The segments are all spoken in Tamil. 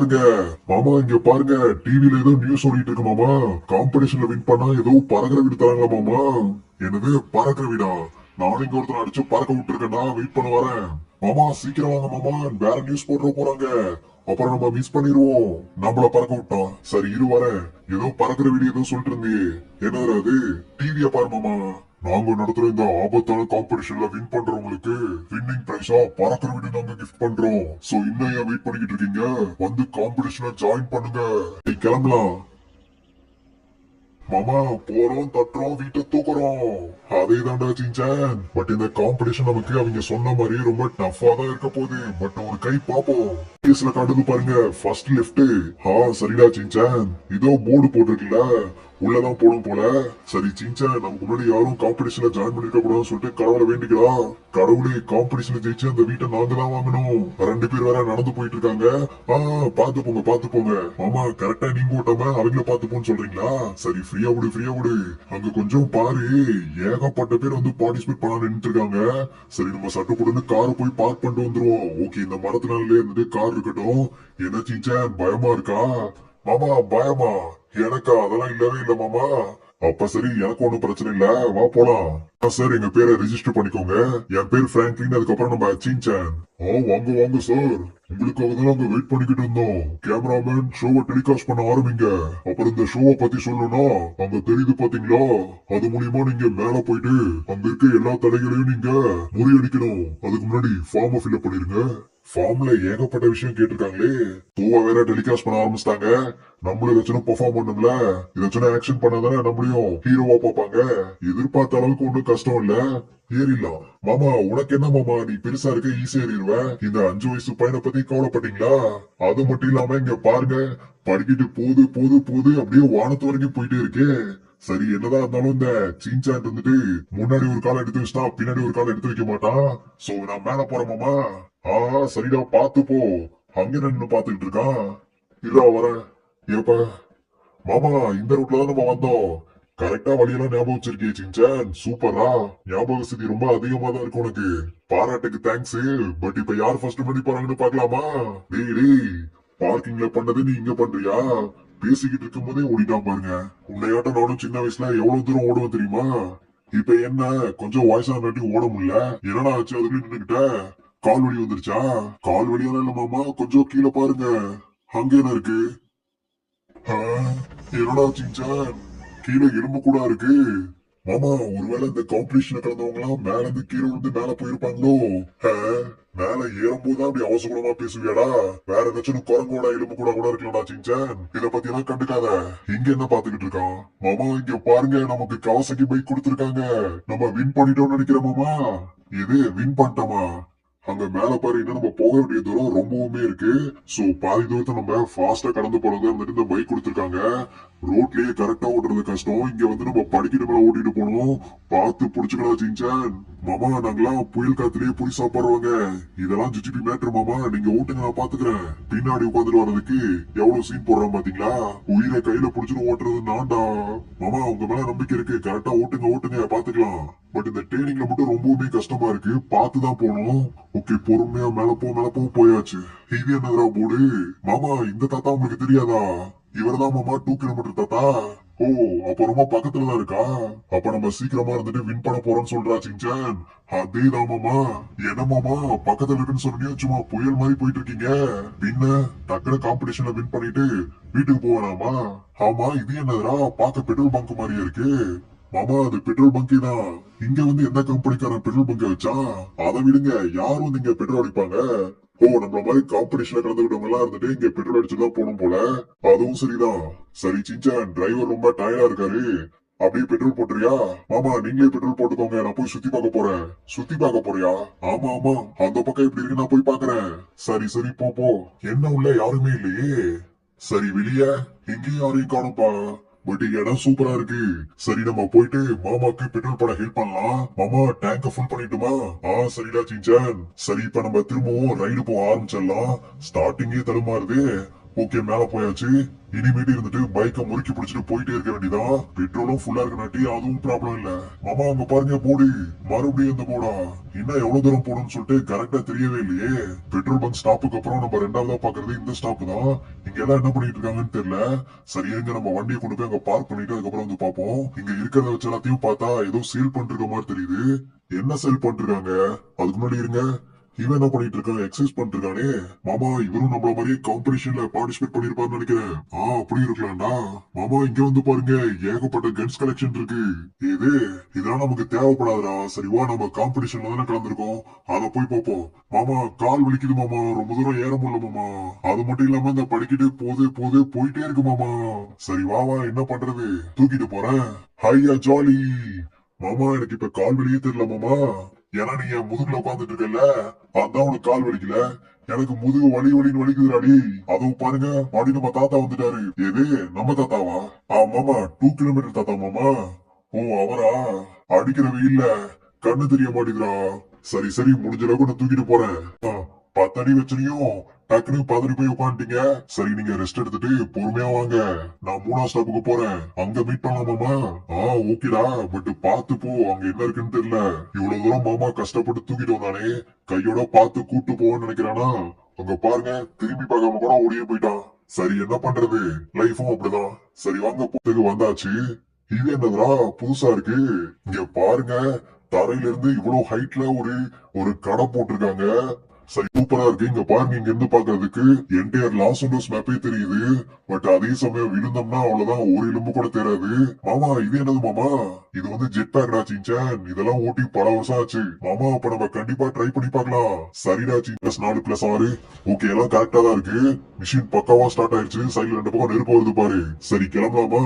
பாருங்க மாமா, இங்க பாருங்க. டிவில ஏதோ நியூஸ் ஓடிட்டு இருக்கு மாமா. காம்படிஷன்ல வின் பண்ணா ஏதோ பறக்கிற வீடு தராங்களா மாமா. என்னது பறக்கிற வீடா? நானும் இங்க ஒருத்தர் அடிச்சு பறக்க விட்டுருக்கேன்டா. வெயிட் பண்ண வரேன் மாமா. சீக்கிரம் வாங்க மாமா, வேற நியூஸ் போட்டு போறாங்க. அப்புறம் நம்ம மிஸ் பண்ணிடுவோம். நம்மள பறக்க விட்டான். சரி இரு வரேன். ஏதோ பறக்கிற வீடு ஏதோ சொல்லிட்டு இருந்தியே, என்னது அது? டிவிய பாரு மாமா. நாங்க நடத்துற இந்த ஆபத்தான காம்படிஷன்ல வின் பண்றவங்களுக்கு வின்னிங் பிரைஸா பறக்கிற வீடு நாங்க கிஃப்ட் பண்றோம். சோ இன்னும் ஏன் வெயிட் பண்ணிக்கிட்டு இருக்கீங்க? வந்து காம்படிஷன்ல ஜாயின் பண்ணுங்க. கிளம்பலாம் மாமா. போறோம், தட்டுறோம், வீட்டை தூக்குறோம். அதே தாண்டா சின்சான். பட் இந்த காம்படிஷன் நமக்கு அவங்க சொன்ன மாதிரி ரொம்ப டஃபா தான் இருக்க போகுது. பட் ஒரு கை பாப்போம். கேஸ்ல காட்டுது பாருங்க, ஃபர்ஸ்ட் லெஃப்ட். சரிடா சின்சான். இதோ போர்டு போட்டிருக்கல, உள்ளதான் போடும் போல. சரி சின்சான், நமக்கு முன்னாடி யாரும் காம்படிஷன்ல ஜாயின் பண்ணிருக்க கூடாதுன்னு சொல்லிட்டு கடவுளை வேண்டிக்கிறா. கடவுளே, காம்படிஷன்ல ஜெயிச்சு அந்த வீட்டை நாங்க தான் வாங்கணும். 2 பேர் வேற நடந்து போயிட்டு இருக்காங்க. பாத்து போங்க, பாத்து போங்க மாமா. கரெக்டா நீங்க ஓட்டாம அவங்கள பாத்து போன்னு சொல்றீங்களா? சரி ஃப்ரீயா விடு, ஃப்ரீயா விடு. அங்க கொஞ்சம் பாரு, ஏகப்பட்ட பேர் வந்து பார்ட்டிசிபேட் பண்ண நின்றுட்டு இருக்காங்க. சரி நம்ம சட்டு போட்டு காரை போய் பார்க் பண்ணிட்டு வந்துருவோம். ஓகே, இந்த மரத்தினாலே இருந்துட்டு கார் இருக்கட்டும். என்ன சின்சான், பயமா இருக்கா? மாமா பயமா? எனக்கா? அதெல்லாம் இல்லவே இல்ல மாமா. அப்ப சரி, எனக்கு ஒண்ணும் பிரச்சனை இல்ல, வா போலாம். சார், எங்க பேரை ரெஜிஸ்டர் பண்ணிக்கோங்க. என் பேர் பிராங்க்லின். அதுக்கப்புறம் நம்ம சின்சான். வாங்க வாங்க சார். உங்களுக்காக தான் நாங்க வெயிட் பண்ணிக்கிட்டு இருந்தோம். கேமராமேன், ஷோவை டெலிகாஸ்ட் பண்ண ஆரம்பிங்க. அப்புறம் இந்த ஷோவை பத்தி சொல்லணும்னா, அங்க தெரியுது பாத்தீங்களா, அது மூலியமா நீங்க மேல போயிட்டு அங்க இருக்க எல்லா தடைகளையும் நீங்க முறியடிக்கணும். அதுக்கு முன்னாடி ஃபார்மை ஃபில்அப் பண்ணிருங்க. ஃபார்ம்ல ஏகப்பட்ட விஷயம் கேட்டிருக்காங்களே. ஷோவை வேற டெலிகாஸ்ட் பண்ண ஆரம்பிச்சிட்டாங்க. நம்மளும் ஏதாச்சும் பெர்ஃபார்ம் பண்ணும்ல. ஏதாச்சும் ஆக்ஷன் பண்ணாதானே நம்மளையும் ஹீரோவா பார்ப்பாங்க. எதிர்பார்த்த அளவுக்கு ஒன்றும் கஷ்டம் இல்ல, ஏறிடலாம். மாமா உனக்கு என்ன மாமா, நீ பெருசா இருக்க, ஈஸியா ஏறிடுவ. இந்த 5 வயசு பையனை பத்தி கவலைப்பட்டீங்களா? அது மட்டும் இல்லாம இங்க பாருங்க, படிக்கிட்டு போது போது போது அப்படியே வானத்து வரைக்கும் போயிட்டே இருக்கே. சரி, என்னதான் இருந்தாலும் இந்த சின்சான் இருந்துட்டு முன்னாடி ஒரு கால் எடுத்து வச்சுட்டா பின்னாடி ஒரு கால் எடுத்து வைக்க மாட்டான். சோ நான் மேல போறேன் மாமா. சரிடா, பாத்து போ. அங்க நின்னு பாத்துக்கிட்டு இருக்கான். இருடா வரேன். ஏப்பா மாமா, இந்த ரூட்ல தான் நம்ம வந்தோம். கரெக்டா வழியெல்லாம் ஞாபகம் வச்சிருக்கே சின்சான். சூப்பரா. ஞாபக சக்தி ரொம்ப அதிகமா தான் இருக்கு உனக்கு. பாராட்டுக்கு தேங்க்ஸ். பட் இப்ப யார் ஃபர்ஸ்ட் பண்ணி போறாங்கன்னு பாக்கலாமா? டேய் டேய், பார்க்கிங்ல பண்ணது நீ இங்க பண்றியா? பேசிக்கிட்டு இருக்கும் போதே ஓடிட்டான் பாருங்க. உன்னையாட்டம் நானும் சின்ன வயசுல எவ்வளவு தூரம் ஓடுவேன் தெரியுமா? இப்ப என்ன, கொஞ்சம் வயசா நாட்டி ஓட முடியல. என்னடா ஆச்சு? அதுக்குள்ள நின்னுகிட்ட கால் வலி வந்துருச்சா? கால் வலியெல்லாம் இல்ல மாமா, கொஞ்சம் கீழே பாருங்க. அங்க என்ன இருக்கு? ஆ, என்னடா சின்சான், கீழே எலும்பு கூட இருக்கு. மாமா, ஒருவேளை இந்த காம்படிஷன்ல கலந்தவங்க எல்லாம் மேல இருந்து கீழே விழுந்து மேல போயிருப்பாங்களோ? ஆ, மேல ஏறும்போது அப்படி அவசரமா பேசுவியாடா? வேற ஏதாச்சும் குரங்கோட எலும்பு கூட கூட இருக்கலாம்டா சின்சான். இத பத்தி எல்லாம் கண்டுக்காத. இங்க என்ன பாத்துக்கிட்டு இருக்கான்? மாமா இங்க பாருங்க, நமக்கு கவாசகி பைக் கொடுத்திருக்காங்க. நம்ம வின் பண்ணிட்டோம்னு நினைக்கிறேன் மாமா. இது வின் பண்ணிட்டோமா? அங்க மேல பாரு, இன்னும் நம்ம போக வேண்டிய தூரம் ரொம்பவுமே இருக்கு. சோ பாதி தூரத்தை நம்ம ஃபாஸ்டா கடந்து போறது வந்துட்டு இந்த பைக் கொடுத்திருக்காங்க. ரோட்லயே கரெக்டா ஓட்டுறது கஷ்டம். இங்க வந்து நம்ம படிக்கிட்டு மேல ஓட்டிட்டு போனோம். பார்த்து புடிச்சுக்கடா சின்சான். மாமா, நாங்கெல்லாம் புயல் காத்துலயே புடி சாப்பிடுறவங்க. இதெல்லாம் ஜிஜிபி மேட்ரு மாமா. நீங்க ஓட்டுங்க, நான் பாத்துக்கிறேன். பின்னாடி உட்காந்துட்டு வர்றதுக்கு எவ்வளவு சீன் போடுறான் பாத்தீங்களா? உயிரை கையில புடிச்சுட்டு ஓட்டுறது நான்டா. மாமா, உங்க மேல நம்பிக்கை இருக்கு. கரெக்டா ஓட்டுங்க ஓட்டுங்க, பாத்துக்கலாம். பட் இந்த ட்ரெயினிங்ல மட்டும் ரொம்பவுமே கஷ்டமா இருக்கு. பார்த்துதான் போகணும். ஓகே, பொறுமையா மேல போ மேல போ. போயாச்சு. இது என்னதுரா போர்டு? மாமா, இந்த தாத்தா உங்களுக்கு தெரியாதா? இவர்தான் மாமா 2 கிலோமீட்டர் தாத்தா. ஓ, அப்ப ரொம்ப பக்கத்துலதான் இருக்கா? அப்ப நம்ம சீக்கிரமா இருந்துட்டு வின் பண்ண போறோம்னு சொல்றா சின்சான். அதேதான் மாமா. என்ன மாமா, பக்கத்துல இருக்குன்னு சொன்னீங்க, சும்மா புயல் மாதிரி போயிட்டு இருக்கீங்க. பின்ன டக்குனு காம்படிஷன்ல வின் பண்ணிட்டு வீட்டுக்கு போவேனாமா? ஆமா, இது என்னதுரா, பார்க்க பெட்ரோல் பங்க் மாதிரியே இருக்கு. மாமா, அது பெட்ரோல் பங்கே தான். இங்க வந்து எந்த கம்பெனிக்காரன் பெட்ரோல் பங்க வச்சா? அதை விடுங்க, யாரும் வந்து இங்க பெட்ரோல் அடிப்பாங்க? ஓ, நம்மள மாதிரி காம்படிஷன்ல கலந்துக்கிட்டவங்க எல்லாம் இருந்துட்டு இங்க பெட்ரோல் அடிச்சுதான் போகணும் போல. அதுவும் சரிதான். சரி சின்சான், டிரைவர் ரொம்ப டயர்டா இருக்காரு. அப்படியே பெட்ரோல் போட்டுறியா? மாமா, நீங்களே பெட்ரோல் போட்டுக்கோங்க, நான் போய் சுத்தி பார்க்க போறேன். சுத்தி பார்க்க போறியா? ஆமா ஆமா, அந்த பக்கம் எப்படி இருக்கு நான் போய் பாக்குறேன். சரி சரி, போ போ. என்ன உள்ள யாருமே இல்லையே? சரி, வெளிய எங்கேயும் யாரையும் காணும்பா. பட் இடம் சூப்பரா இருக்கு. சரி, நம்ம போயிட்டு மாமாக்கு பெட்ரோல் போட ஹெல்ப் பண்ணலாம். மாமா, டேங்க ஃபுல் பண்ணிட்டுமா? சரிடா சின்சான். சரி, இப்ப நம்ம திரும்பவும் ரைடு போக ஆரம்பிச்சிடலாம். ஸ்டார்டிங்கே தடுமாறுது. ஓகே மேல போயாச்சு. இனிமேட்டு இருந்துட்டு பைக்கை முறுக்கி பிடிச்சிட்டு போயிட்டே இருக்க வேண்டியதான். பெட்ரோலும் ஃபுல்லா இருக்கனாட்டி அதுவும் ப்ராப்ளம் இல்ல. மாமா அங்க பாருங்க போடு, மறுபடியும் இந்த போடா. இன்னும் எவ்வளவு தூரம் போகணும்னு சொல்லிட்டு கரெக்டா தெரியவே இல்லையே. பெட்ரோல் பங்க் ஸ்டாப்புக்கு அப்புறம் நம்ம ரெண்டாவதா பாக்குறது இந்த ஸ்டாப் தான். இங்க எல்லாம் என்ன பண்ணிட்டு இருக்காங்கன்னு தெரியல. சரி எங்க நம்ம வண்டியை கொண்டு போய் அங்க பார்க் பண்ணிட்டு அதுக்கப்புறம் வந்து பாப்போம். இங்க இருக்கிறத வச்சு எல்லாத்தையும் பார்த்தா ஏதோ சேல் பண்ணிருக்க மாதிரி தெரியுது. என்ன சேல் பண்ணிருக்காங்க? அதுக்கு முன்னாடி இருங்க, இவன் என்ன பண்ணிட்டு இருக்கான்? எக்ஸசைஸ் பண்ணிட்டு இருக்கானே. மாமா இவரும் நம்மள மாதிரியே காம்படிஷன்ல பார்ட்டிசிபேட் பண்ணிருப்பான்னு நினைக்கிறேன். அப்படி இருக்கலாம்டா. மாமா இங்க வந்து பாருங்க, ஏகப்பட்ட கன்ஸ் கலெக்ஷன் இருக்கு. இது இதெல்லாம் நமக்கு தேவைப்படாதுடா. சரி வா, நம்ம காம்படிஷன்ல தானே கலந்துருக்கோம், அத போய் பார்ப்போம். மாமா கால் வலிக்குது மாமா, ரொம்ப தூரம் ஏற முடியல மாமா. அது மட்டும் இல்லாம இந்த படிக்கிட்டு போயிட்டே இருக்கு மாமா. சரி வா வா, என்ன பண்றது, தூக்கிட்டு போறேன். ஹையா ஜாலி. மாமா எனக்கு இப்ப கால் வலியே தெரியல மாமா. ஏன்னா நீ என் முதுகுல உட்காந்துட்டு இருக்கல, அதான் உனக்கு கால் வலிக்கல. எனக்கு முதுகு வலின்னு வலிக்குதுடாடி. அதுவும் பாருங்க மறுபடியும் நம்ம தாத்தா வந்துட்டாரு. எது நம்ம தாத்தாவா? மாமா 2 கிலோமீட்டர் தாத்தா மாமா. ஓ அவரா? அடிக்கிற வெயில்ல கண்ணு தெரிய மாட்டேங்குதுடா. சரி சரி, முடிஞ்ச அளவுக்கு நான் தூக்கிட்டு போறேன். 10 அடி வச்சனையும் டக்குனு பதறி போய் உட்காந்துட்டீங்க. சரி நீங்க ரெஸ்ட் எடுத்துட்டு பொறுமையா வாங்க, நான் 3ஆவது ஸ்டாப்புக்கு போறேன். அங்க மீட் பண்ணலாமாமா? ஓகேடா, பட் பாத்து போ, அங்க என்ன இருக்குன்னு தெரியல. இவ்வளவு தூரம் மாமா கஷ்டப்பட்டு தூக்கிட்டு வந்தானே, கையோட பாத்து கூட்டு போவோன்னு நினைக்கிறானா? அங்க பாருங்க, திரும்பி பார்க்காம கூட ஓடியே போயிட்டான். சரி என்ன பண்றது, லைஃபும் அப்படிதான். சரி வாங்க, போட்டுக்கு வந்தாச்சு. இது என்னதுடா புதுசா இருக்கு? இங்க பாருங்க, தரையில இருந்து இவ்வளவு ஹைட்ல ஒரு ஒரு கடை போட்டிருக்காங்க. சரி சூப்பரா இருக்கு. இங்க பாருங்க, இங்க இருந்து பாக்குறதுக்கு என்டையர் லாஸ் ஏஞ்சல்ஸ் மேப்பே தெரியுது. பட் அதே சமயம் விழுந்தோம்னா அவ்வளவுதான், ஒரு எலும்பு கூட தெரியாது. மாமா இது என்னது மாமா? இது வந்து ஜெட் பேக்டா சின்சான். இதெல்லாம் ஓட்டி பல வருஷம் ஆச்சு மாமா. அப்ப நம்ம கண்டிப்பா ட்ரை பண்ணி பார்க்கலாம். சரிடா சின்சான், 4+6. ஓகே எல்லாம் கரெக்டா தான் இருக்கு. மிஷின் பக்காவா ஸ்டார்ட் ஆயிடுச்சு. சைடுல 2 பக்கம் நெருப்பு வருது பாரு. சரி கிளம்பலாமா?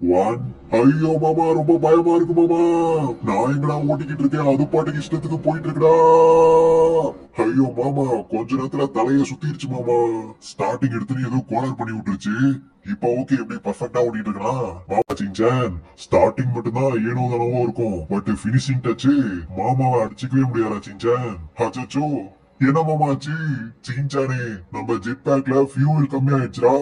1. ஐயோ மாமா ரொம்ப பயமா இருக்கு மாமா. நான் எங்கடா ஓட்டிக்கிட்டு இருக்கேன், அது பாட்டுக்கு இஷ்டத்துக்கு போயிட்டு இருக்குடா. ஐயோ மாமா, கொஞ்ச நேரத்துல தலைய சுத்திருச்சு மாமா. ஸ்டார்டிங் எடுத்து ஏதோ கோளாறு பண்ணி விட்டுருச்சு. இப்ப ஓகே, எப்படி பர்ஃபெக்டா ஓட்டிட்டு இருக்கலாம் மாமா சின்சான். ஸ்டார்டிங் மட்டும்தான் ஏனோ தானவோ இருக்கும், பட் பினிஷிங் டச் மாமாவை அடிச்சுக்கவே முடியாதா சின்சான்? அச்சோ என்ன மாமா ஆச்சு? சின்சானே நம்ம ஜெட் பேக்ல ஃபியூல் கம்மி ஆயிடுச்சுடா.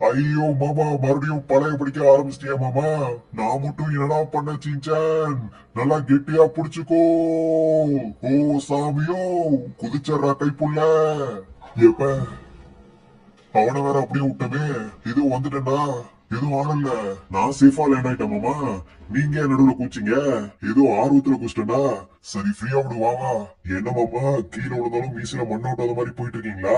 ஐயோ மாமா, மறுபடியும் பழைய படிக்க ஆரம்பிச்சிட்டியா மாமா? நான் மட்டும் என்னடா பண்ண சின்சான்? நல்லா கெட்டியா புடிச்சுக்கோ. ஓ சாமியோ, குதிச்சர்றா கைப்புள்ள. எப்ப அவனை வேற அப்படியே விட்டமே, இது வந்துட்டேன்டா. எதுவும் ஆனல்ல, நான் சேஃபா லேண்ட் ஆயிட்டேன் மாமா. நீங்க நடுவுல கூச்சிங்க, ஏதோ ஆர்வத்துல கூச்சிட்டா. சரி ஃப்ரீயா விடுவாவா? என்ன மாமா, கீழே விழுந்தாலும் மீசையில மண்ணோட்டாத மாதிரி போயிட்டு இருக்கீங்களா?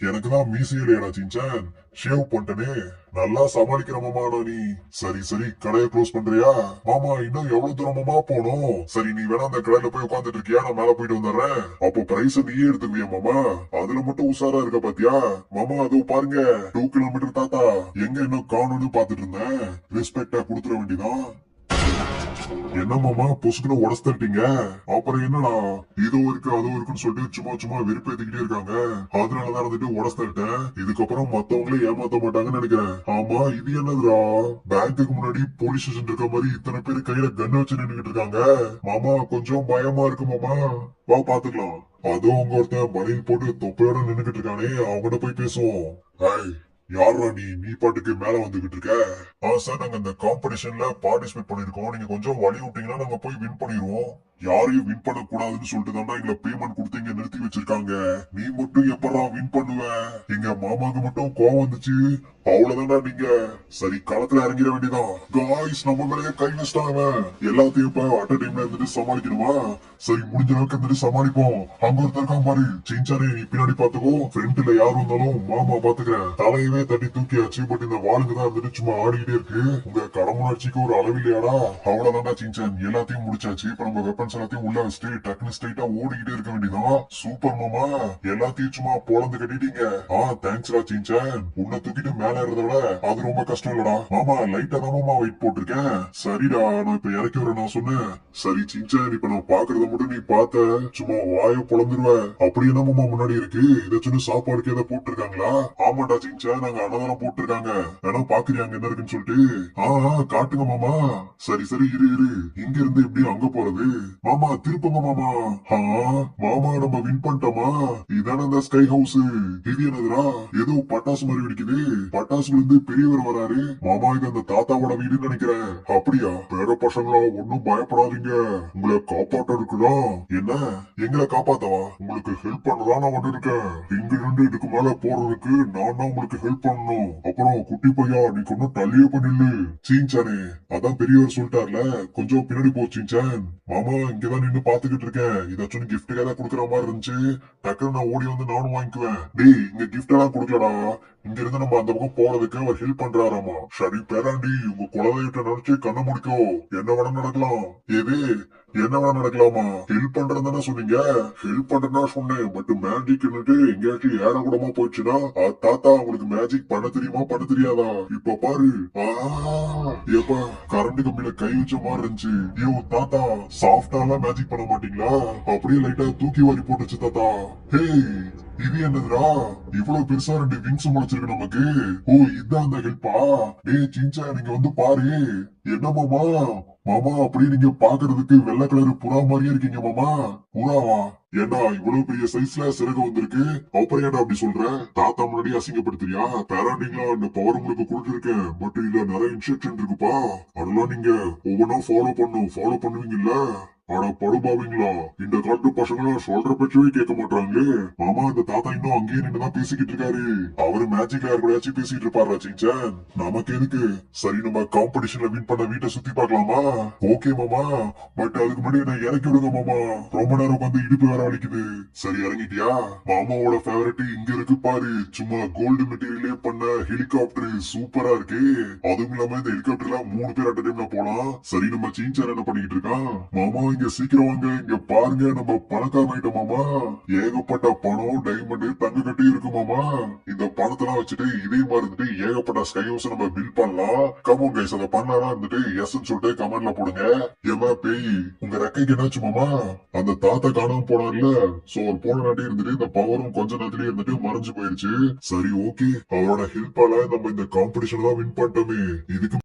எனக்குதான் மீசையே இல்லையடா சின்சான், ஷேவ் பண்ணிட்டனே. நல்லா சமாளிக்கிற மாமா நீ. சரி சரி, கடையை க்ளோஸ் பண்றியா? மாமா இன்னும் எவ்வளவு தூரம் மாமா போனோம்? சரி நீ வேணா அந்த கடையில போய் உட்காந்துட்டு இருக்கியா, நான் மேல போயிட்டு வந்துடுறேன். அப்போ பிரைஸ் நீயே எடுத்துக்குவியா மாமா? அதுல மட்டும் உஷாரா இருக்க பாத்தியா மாமா? அதோ பாருங்க 2 கிலோமீட்டர் தாத்தா எங்க இன்னும் காணும்னு பாத்துட்டு இருந்தேன். ரெஸ்பெக்டா கொடுத்துட வேண்டியதான். என்ன மாமா பொசுக்குன்னு உடச்சிட்டீங்க? அப்புறம் என்னடா, இதோ இருக்கு அதுவும் இருக்குன்னு சொல்லிட்டு சும்மா சும்மா வெறுப்பேத்திக்கிட்டே இருக்காங்க. அதனாலதான் இருந்துட்டு உடச்சிட்டேன். இதுக்கப்புறம் மத்தவங்களே ஏமாத்த மாட்டாங்கன்னு நினைக்கிறேன். ஆமா இது என்னதுடா, பேங்க்குக்கு முன்னாடி போலீஸ் ஸ்டேஷன் இருக்க மாதிரி இத்தனை பேர் கையில கன் வச்சு நின்னுகிட்டு இருக்காங்க. மாமா கொஞ்சம் பயமா இருக்கு மாமா. வா பாத்துக்கலாம். அதுவும் அவங்க ஒருத்தன் பனியன் போட்டு தொப்பையோட நின்னுகிட்டு இருக்கானே, அவங்ககிட்ட போய் பேசுவோம். யாரா நீ பாட்டுக்கு மேல வந்துகிட்டு இருக்க? சார் நாங்க இந்த காம்படிஷன்ல பார்ட்டிசிபேட் பண்ணிருக்கோம். நீங்க கொஞ்சம் வழி விட்டீங்கன்னா நாங்க போய் வின் பண்ணிடுவோம். யாரையும் வின் பண்ண கூடாதுன்னு சொல்லிட்டு தான் எங்களை பேமெண்ட் கொடுத்து இங்க நிறுத்தி வச்சிருக்காங்க. நீ மட்டும் எப்படா வின் பண்ணுவ? எங்க மாமாக்கு மட்டும் கோவம் வந்துச்சு, அவ்வளவுதான்டா நீங்க. சரி களத்துல இறங்கிட வேண்டியதான். காய்ஸ் நம்ம மேலேயே கை வச்சிட்டாங்க. எல்லாத்தையும் இப்ப அட் டைம்ல இருந்துட்டு சமாளிக்கணுமா? சரி முடிஞ்ச அளவுக்கு இருந்துட்டு சமாளிப்போம். அங்க ஒருத்தர் இருக்கான் பாரு, சின்சானே நீ பின்னாடி பாத்துக்கோ, ஃப்ரண்ட்ல யாரும் இருந்தாலும் மாமா பாத்துக்கிறேன். தலையவே தட்டி தூக்கியாச்சு, பட் இந்த வாளுக்கு தான் இருந்துட்டு சும்மா ஆடிக்கிட்டே இருக்கு. உங்க கடமுணர்ச்சிக்கு ஒரு அளவில்லையாடா? அவ்வளவுதான்டா சின்சான், எல்லாத்தையும் முடிச்சாச்சு. இப்ப நம்ம வெப்பன்ஸ் எல்லாத்தையும் உள்ள வச்சுட்டு டக்குனு ஸ்ட்ரைட்டா ஓடிக்கிட்டே இருக்க வேண்டியதான். சூப்பர் மாமா, எல்லாத்தையும் சும்மா பொழந்து கட்டிட்டீங்க. தேங்க்ஸ்டா சின்சான். உன்னை தூக்கிட்டு மேல ஏறத விட அது ரொம்ப கஷ்டம் இல்லடா. மாமா லைட்டா தான் மாமா வெயிட் போட்டிருக்கேன். சரிடா, நான் இப்ப இறக்கி வரேன் நான் சொன்னேன். சரி சின்சான், இப்ப நான் பாக்குறத மட்டும் நீ பார்த்த சும்மா வாய பொழந்துருவ. அப்படி என்ன மாமா முன்னாடி இருக்கு? ஏதாச்சும் சாப்பாடுக்கு ஏதாவது போட்டு இருக்காங்களா? ஆமாண்டா சின்சான், நாங்க அன்னதானம் போட்டு இருக்காங்க. வேணா பாக்குறியாங்க என்ன இருக்குன்னு சொல்லிட்டு? காட்டுங்க மாமா. சரி சரி, இரு இரு, இங்க இருந்து எப்படி அங்க போறது? மாமா திருப்புங்க மாமா. ஆ, மாமா நம்ம வின் பண்ணிட்டோமா? இதான அந்த ஸ்கை ஹவுஸ். இது என்னதுடா, ஏதோ பட்டாசு மாதிரி வெடிக்குது. பட்டாசுல இருந்து பெரியவர் வராரு. மாமா இது அந்த தாத்தாவோட வீடுன்னு நினைக்கிறேன். அப்படியா? பேர பசங்களா ஒண்ணும் பயப்படாதீங்க, உங்களை காப்பாற்ற இருக்குதா. என்ன, எங்களை காப்பாத்தவா? உங்களுக்கு ஹெல்ப் பண்ணதான் நான் வந்திருக்கேன். இங்க இருந்து இதுக்கு மேல போறதுக்கு நான் தான் உங்களுக்கு ஹெல்ப் பண்ணணும். அப்புறம் குட்டி பையா, நீ கொஞ்சம் தள்ளியே பண்ணில்லு. சீன்சானே, அதான் பெரியவர் சொல்லிட்டார்ல, கொஞ்சம் பின்னாடி போ சீன்சான். மாமா இங்கதான் நின்னு பாத்துக்கிட்டு இருக்கேன். இதாச்சும் கிஃப்ட் ஏதாவது குடுக்கற மாதிரி இருந்துச்சு, டக்குன்னு நான் ஓடி வந்து நானும் வாங்கிக்குவேன். டேய், இங்க கிஃப்ட் எல்லாம் குடுக்கலடா. இங்க இருந்து நம்ம அந்த பக்கம் போறதுக்கு அவர் ஹெல்ப் பண்றாராமா. சரி பேராண்டி, உங்க குலதெய்வத்தை நினைச்சு கண்ண முடிக்கோ. என்ன வேணா நடக்கலாம். எது, என்ன வேணா நடக்கலாமா? ஹெல்ப் பண்றதுன்னு சொன்னீங்க. ஹெல்ப் பண்றதா சொன்னேன், பட் மேஜிக் எங்கேயாச்சும் ஏற கூடமா போயிடுச்சுன்னா, தாத்தா உங்களுக்கு மேஜிக் பண்ண தெரியுமா பண்ண தெரியாதா? இப்ப பாரு. எப்ப கரண்ட் கம்பியில கை வச்ச மாதிரி இருந்துச்சு. ஐயோ தாத்தா, சாஃப்டாலாம் மேஜிக் பண்ண மாட்டீங்களா? அப்படியே லைட்டா தூக்கி வாரி போட்டுச்சு தாத்தா. ஹே, இது என்னதுடா, இவ்வளவு பெருசா 2 விங்ஸ் முளைச்சிருக்கு நமக்கு. ஓ, இதான் அந்த ஹெல்ப்பா? டேய் சின்சா, நீங்க வந்து பாரு. என்ன மாமா? மாமா அப்படியே நீங்க பாக்குறதுக்கு வெள்ளை கலர் புறா மாதிரியே இருக்கீங்க மாமா. புறாவா? ஏண்டா இவ்வளவு பெரிய சைஸ்ல சிறகு வந்திருக்கு, அப்புறம் ஏன்டா அப்படி சொல்ற? தாத்தா முன்னாடி அசிங்கப்படுத்துறியா? பேராண்டிங்களா இந்த பவர் உங்களுக்கு கொடுத்துருக்கேன், பட் இதுல நிறைய இன்ஸ்ட்ரக்ஷன் இருக்குப்பா. அதெல்லாம் நீங்க ஒவ்வொன்றா ஃபாலோ பண்ணுவீங்கல்ல. ஆனா படுபாவீங்களா, இந்த காலத்து பசங்களா சொல்ற பட்சவே கேட்க மாட்டாங்களே. மாமா இந்த தாத்தா இன்னும் அங்கேயே நின்னுதான் பேசிக்கிட்டு இருக்காரு. அவரு மேஜிக் யார் கூடயாச்சும் பேசிட்டு இருப்பாரா சின்சான்? நமக்கு எதுக்கு? சரி, நம்ம காம்படிஷன்ல வின் பண்ண வீட்டை சுத்தி பார்க்கலாமா? ஓகே மாமா, பட் அதுக்கு முன்னாடி என்ன இறக்கி விடுங்க மாமா. ரொம்ப நேரம் வந்து இடுப்பு வேற வலிக்குது. சரி இறங்கிட்டியா? மாமாவோட ஃபேவரட் இங்க இருக்கு பாரு. சும்மா கோல்டு மெட்டீரியலே பண்ண ஹெலிகாப்டர் சூப்பரா இருக்கு. அதுவும் இல்லாம இந்த ஹெலிகாப்டர்ல 3 பேர் அட் டைம்ல போலாம். சரி, நம்ம சீன்சான் என்ன பண்ணிட்டு இருக்கான்? மாமா இங்க சீக்கிரம் வாங்க, இங்க பாருங்க, நம்ம பணக்காரன் ஆயிட்டோம் மாமா. ஏகப்பட்ட பணம், டைமண்ட், தங்க கட்டி இருக்கு மாமா. இந்த பணத்தெல்லாம் வச்சுட்டு இதே மாதிரி இருந்துட்டு ஏகப்பட்ட ஸ்கை ஹவுஸ் நம்ம பில் பண்ணலாம். கமோன் கைஸ், அதை பண்ணலாம் இருந்துட்டு எஸ்ன்னு சொல்லிட்டு கமெண்ட்ல போடுங்க. ஏமா பேய், உங்க ரெக்கைக்கு என்னாச்சு மாமா? அந்த தாத்தா காணாம போனார்ல, சோ அவர் போன நாட்டி இருந்துட்டு இந்த பவரும் கொஞ்ச நேரத்திலேயே இருந்துட்டு மறைஞ்சு போயிருச்சு. சரி ஓகே, அவரோட ஹெல்ப்பால நம்ம இந்த காம்படிஷன் தான் வின் பண்ணிட்டோமே. இதுக்கு